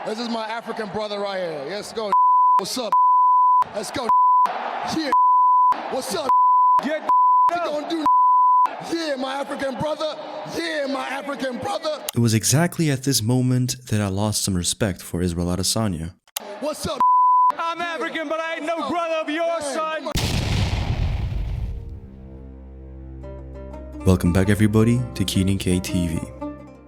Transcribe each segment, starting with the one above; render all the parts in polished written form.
This is my African brother right here. Let's go. What's up? Let's go. Yeah. What's up? Get you gonna do? Yeah, my African brother. Yeah, my African brother. It was exactly at this moment that I lost some respect for Israel Adesanya. What's up? I'm African, but I ain't no brother of yours, son. Welcome back everybody to Keenan K TV.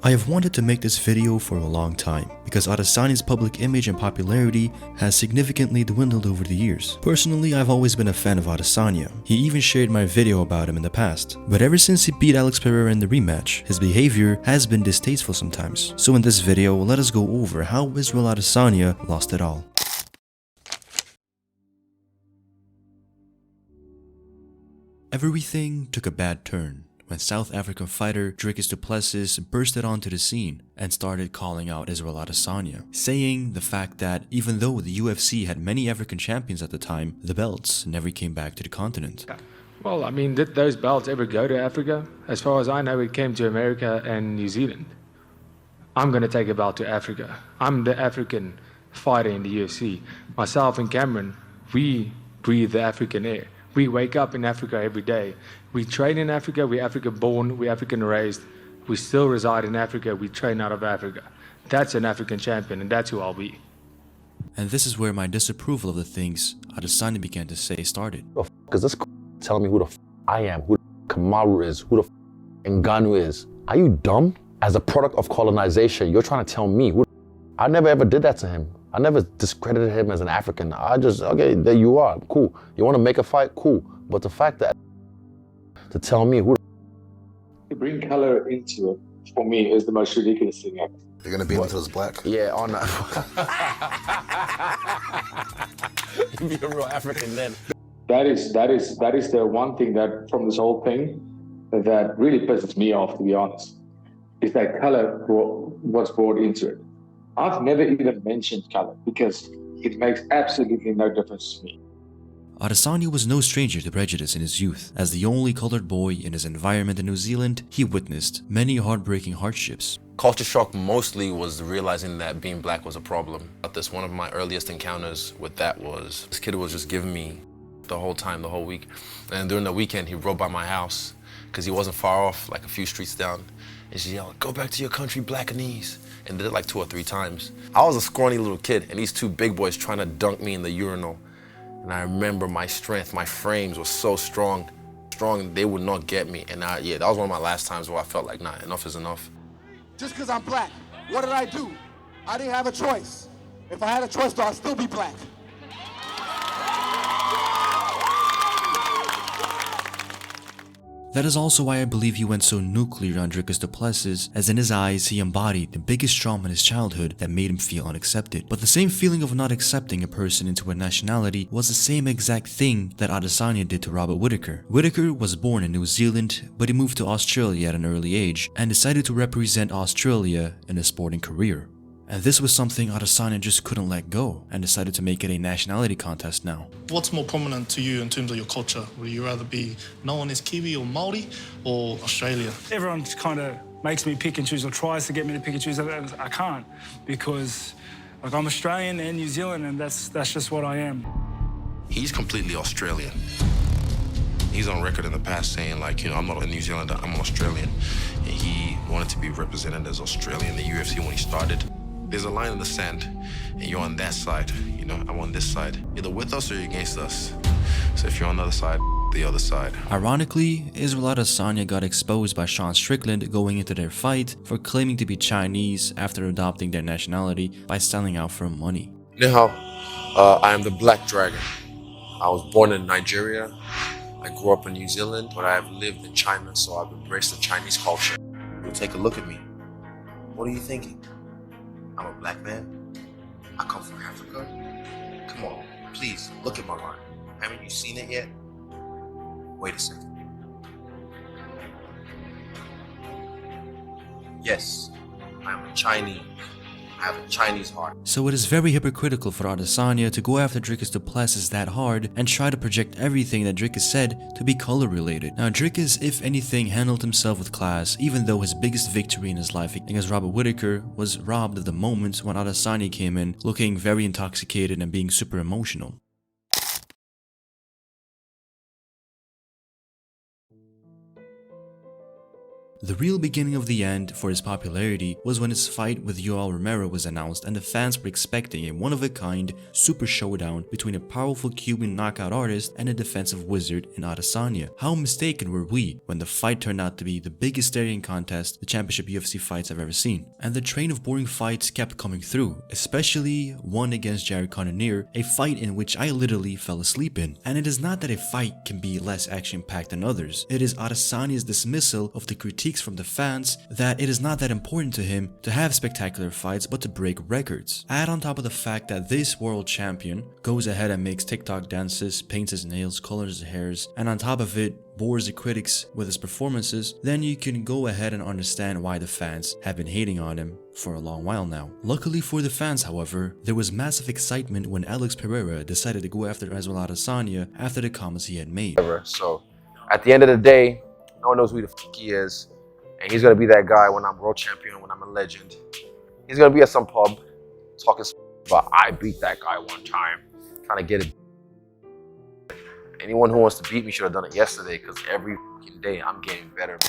I have wanted to make this video for a long time because Adesanya's public image and popularity has significantly dwindled over the years. Personally, I've always been a fan of Adesanya. He even shared my video about him in the past. But ever since he beat Alex Pereira in the rematch, his behavior has been distasteful sometimes. So in this video, let us go over how Israel Adesanya lost it all. Everything took a bad turn when South African fighter Dricus du Plessis bursted onto the scene and started calling out Israel Adesanya, saying the fact that even though the UFC had many African champions at the time, the belts never came back to the continent. Well, I mean, did those belts ever go to Africa? As far as I know, it came to America and New Zealand. I'm going to take a belt to Africa. I'm the African fighter in the UFC. Myself and Cameron, we breathe the African air. We wake up in Africa every day. We train in Africa, we're African born, we're African raised. We still reside in Africa, we train out of Africa. That's an African champion, and that's who I'll be. And this is where my disapproval of the things Adesanya began to say started. Because this telling me who the I am, who the Kamaru is, who the Ngannou is. Are you dumb? As a product of colonization, you're trying to tell me who I never ever did that to him. I never discredited him as an African. I just, okay, there you are, cool. You want to make a fight, cool. But the fact that, to tell me who to bring color into it, for me, is the most ridiculous thing ever. They're gonna beat him until it's black. Yeah, on that. You'd be a real African then. That is the one thing that, from this whole thing, that really pisses me off, to be honest, is that color was brought into it. I've never even mentioned color because it makes absolutely no difference to me. Adesanya was no stranger to prejudice in his youth. As the only colored boy in his environment in New Zealand, he witnessed many heartbreaking hardships. Culture shock mostly was realizing that being black was a problem. This one of my earliest encounters with that was, this kid was just giving me the whole time, the whole week. And during the weekend, he rode by my house because he wasn't far off, like a few streets down. And she yelled, "Go back to your country, Blackanese." And did it like 2 or 3 times. I was a scrawny little kid, and these 2 big boys trying to dunk me in the urinal. And I remember my strength, my frames were so strong, they would not get me. And yeah, that was one of my last times where I felt like, nah, enough is enough. Just because I'm black, what did I do? I didn't have a choice. If I had a choice, though, I'd still be black. That is also why I believe he went so nuclear on Dricus du Plessis, as in his eyes he embodied the biggest trauma in his childhood that made him feel unaccepted. But the same feeling of not accepting a person into a nationality was the same exact thing that Adesanya did to Robert Whittaker. Whittaker was born in New Zealand, but he moved to Australia at an early age and decided to represent Australia in a sporting career. And this was something Adesanya just couldn't let go and decided to make it a nationality contest now. What's more prominent to you in terms of your culture? Would you rather be known as Kiwi or Māori or Australia? Everyone kind of makes me pick and choose, or tries to get me to pick and choose. I can't, because like, I'm Australian and New Zealand, and that's just what I am. He's completely Australian. He's on record in the past saying, like, you know, I'm not a New Zealander, I'm Australian. And he wanted to be represented as Australian in the UFC when he started. There's a line in the sand, and you're on that side. You know, I'm on this side. Either with us or you're against us. So if you're on the other side, the other side. Ironically, Israel Adesanya got exposed by Sean Strickland going into their fight for claiming to be Chinese after adopting their nationality by selling out for money. Ni hao, I am the Black Dragon. I was born in Nigeria. I grew up in New Zealand, but I have lived in China, so I've embraced the Chinese culture. You take a look at me. What are you thinking? I'm a black man. I come from Africa. Come on, please, look at my heart. Haven't you seen it yet? Wait a second. Yes, I'm a Chinese. I have a Chinese heart. So it is very hypocritical for Adesanya to go after Dricus du Plessis that hard and try to project everything that Dricus said to be color related. Now Dricus, if anything, handled himself with class, even though his biggest victory in his life against Robert Whittaker was robbed of the moment when Adesanya came in looking very intoxicated and being super emotional. The real beginning of the end for his popularity was when his fight with Yoel Romero was announced and the fans were expecting a one-of-a-kind super showdown between a powerful Cuban knockout artist and a defensive wizard in Adesanya. How mistaken were we when the fight turned out to be the biggest staring contest the championship UFC fights I've ever seen. And the train of boring fights kept coming through, especially one against Jared Cannonier, a fight in which I literally fell asleep in. And it is not that a fight can be less action-packed than others, it is Adesanya's dismissal of the critiques from the fans that it is not that important to him to have spectacular fights but to break records. Add on top of the fact that this world champion goes ahead and makes TikTok dances, paints his nails, colors his hairs, and on top of it bores the critics with his performances, then you can go ahead and understand why the fans have been hating on him for a long while now. Luckily for the fans, however, there was massive excitement when Alex Pereira decided to go after Israel Adesanya after the comments he had made. So at the end of the day, no one knows who the fuck he is. And he's going to be that guy when I'm world champion, when I'm a legend. He's going to be at some pub talking about, I beat that guy one time. Trying to get it. Anyone who wants to beat me should have done it yesterday because every fucking day I'm getting better.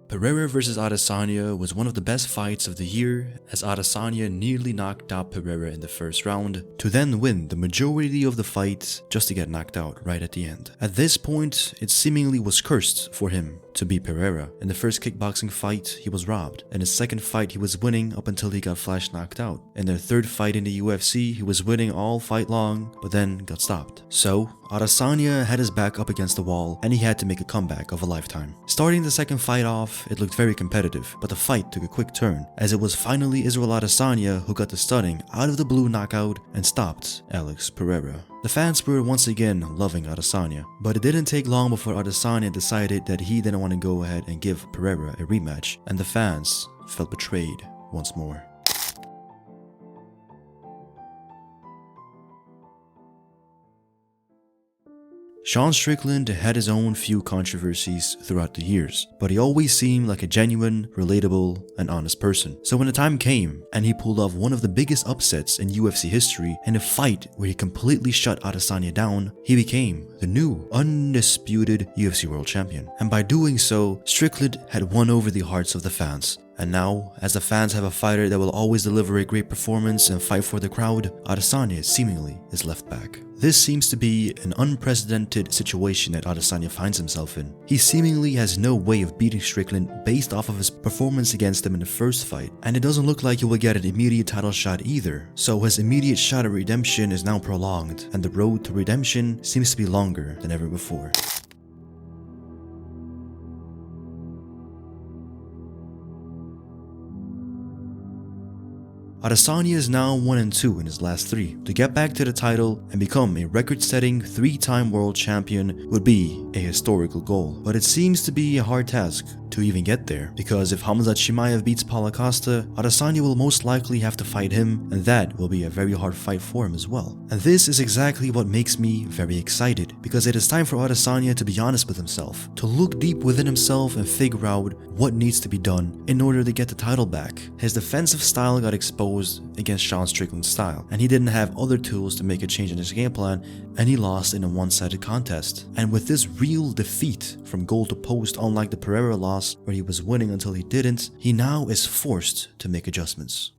Pereira vs Adesanya was one of the best fights of the year as Adesanya nearly knocked out Pereira in the first round to then win the majority of the fight just to get knocked out right at the end. At this point, it seemingly was cursed for him to beat Pereira. In the first kickboxing fight, he was robbed. In his second fight, he was winning up until he got flash knocked out. In their third fight in the UFC, he was winning all fight long, but then got stopped. So, Adesanya had his back up against the wall and he had to make a comeback of a lifetime. Starting the second fight off, it looked very competitive, but the fight took a quick turn as it was finally Israel Adesanya who got the stunning out of the blue knockout and stopped Alex Pereira. The fans were once again loving Adesanya, but it didn't take long before Adesanya decided that he didn't want to go ahead and give Pereira a rematch, and the fans felt betrayed once more. Sean Strickland had his own few controversies throughout the years, but he always seemed like a genuine, relatable, and honest person. So when the time came and he pulled off one of the biggest upsets in UFC history in a fight where he completely shut Adesanya down, he became the new, undisputed UFC World Champion. And by doing so, Strickland had won over the hearts of the fans. And now, as the fans have a fighter that will always deliver a great performance and fight for the crowd, Adesanya seemingly is left back. This seems to be an unprecedented situation that Adesanya finds himself in. He seemingly has no way of beating Strickland based off of his performance against him in the first fight, and it doesn't look like he will get an immediate title shot either. So his immediate shot at redemption is now prolonged, and the road to redemption seems to be longer than ever before. Adesanya is now 1-2 in his last 3. To get back to the title and become a record-setting 3-time world champion would be a historical goal. But it seems to be a hard task to even get there, because if Khamzat Chimaev beats Paulo Costa, Adesanya will most likely have to fight him, and that will be a very hard fight for him as well. And this is exactly what makes me very excited, because it is time for Adesanya to be honest with himself, to look deep within himself and figure out what needs to be done in order to get the title back. His defensive style got exposed against Sean Strickland's style, and he didn't have other tools to make a change in his game plan, and he lost in a one-sided contest. And with this real defeat from goal to post, unlike the Pereira loss where he was winning until he didn't, he now is forced to make adjustments.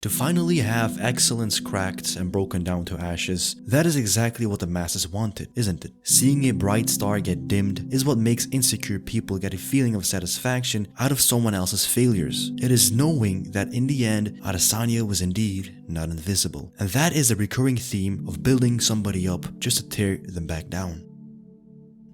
To finally have excellence cracked and broken down to ashes, that is exactly what the masses wanted, isn't it? Seeing a bright star get dimmed is what makes insecure people get a feeling of satisfaction out of someone else's failures. It is knowing that in the end, Adesanya was indeed not invisible. And that is a recurring theme of building somebody up just to tear them back down.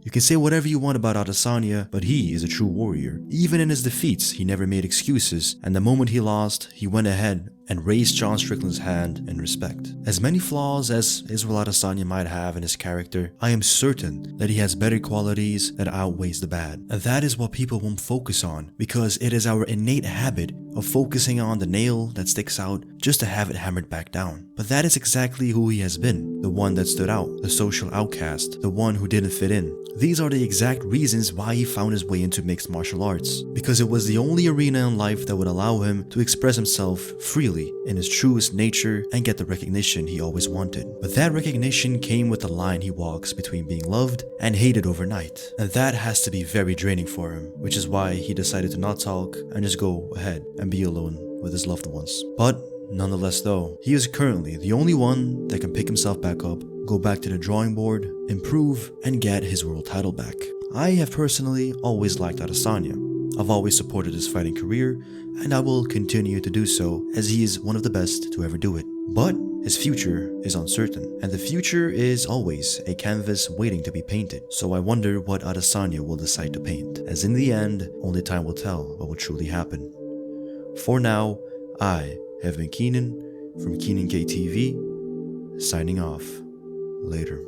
You can say whatever you want about Adesanya, but he is a true warrior. Even in his defeats, he never made excuses, and the moment he lost, he went ahead and raised Sean Strickland's hand in respect. As many flaws as Israel Adesanya might have in his character, I am certain that he has better qualities that outweighs the bad. And that is what people won't focus on, because it is our innate habit of focusing on the nail that sticks out just to have it hammered back down. But that is exactly who he has been, the one that stood out, the social outcast, the one who didn't fit in. These are the exact reasons why he found his way into mixed martial arts, because it was the only arena in life that would allow him to express himself freely in his truest nature and get the recognition he always wanted. But that recognition came with the line he walks between being loved and hated overnight, and that has to be very draining for him, which is why he decided to not talk and just go ahead and be alone with his loved ones. But nonetheless though, he is currently the only one that can pick himself back up, go back to the drawing board, improve, and get his world title back. I have personally always liked Adesanya. I've always supported his fighting career, and I will continue to do so as he is one of the best to ever do it. But his future is uncertain, and the future is always a canvas waiting to be painted. So I wonder what Adesanya will decide to paint, as in the end, only time will tell what will truly happen. For now, I have been Keenan from Keenan KTV, signing off. Later.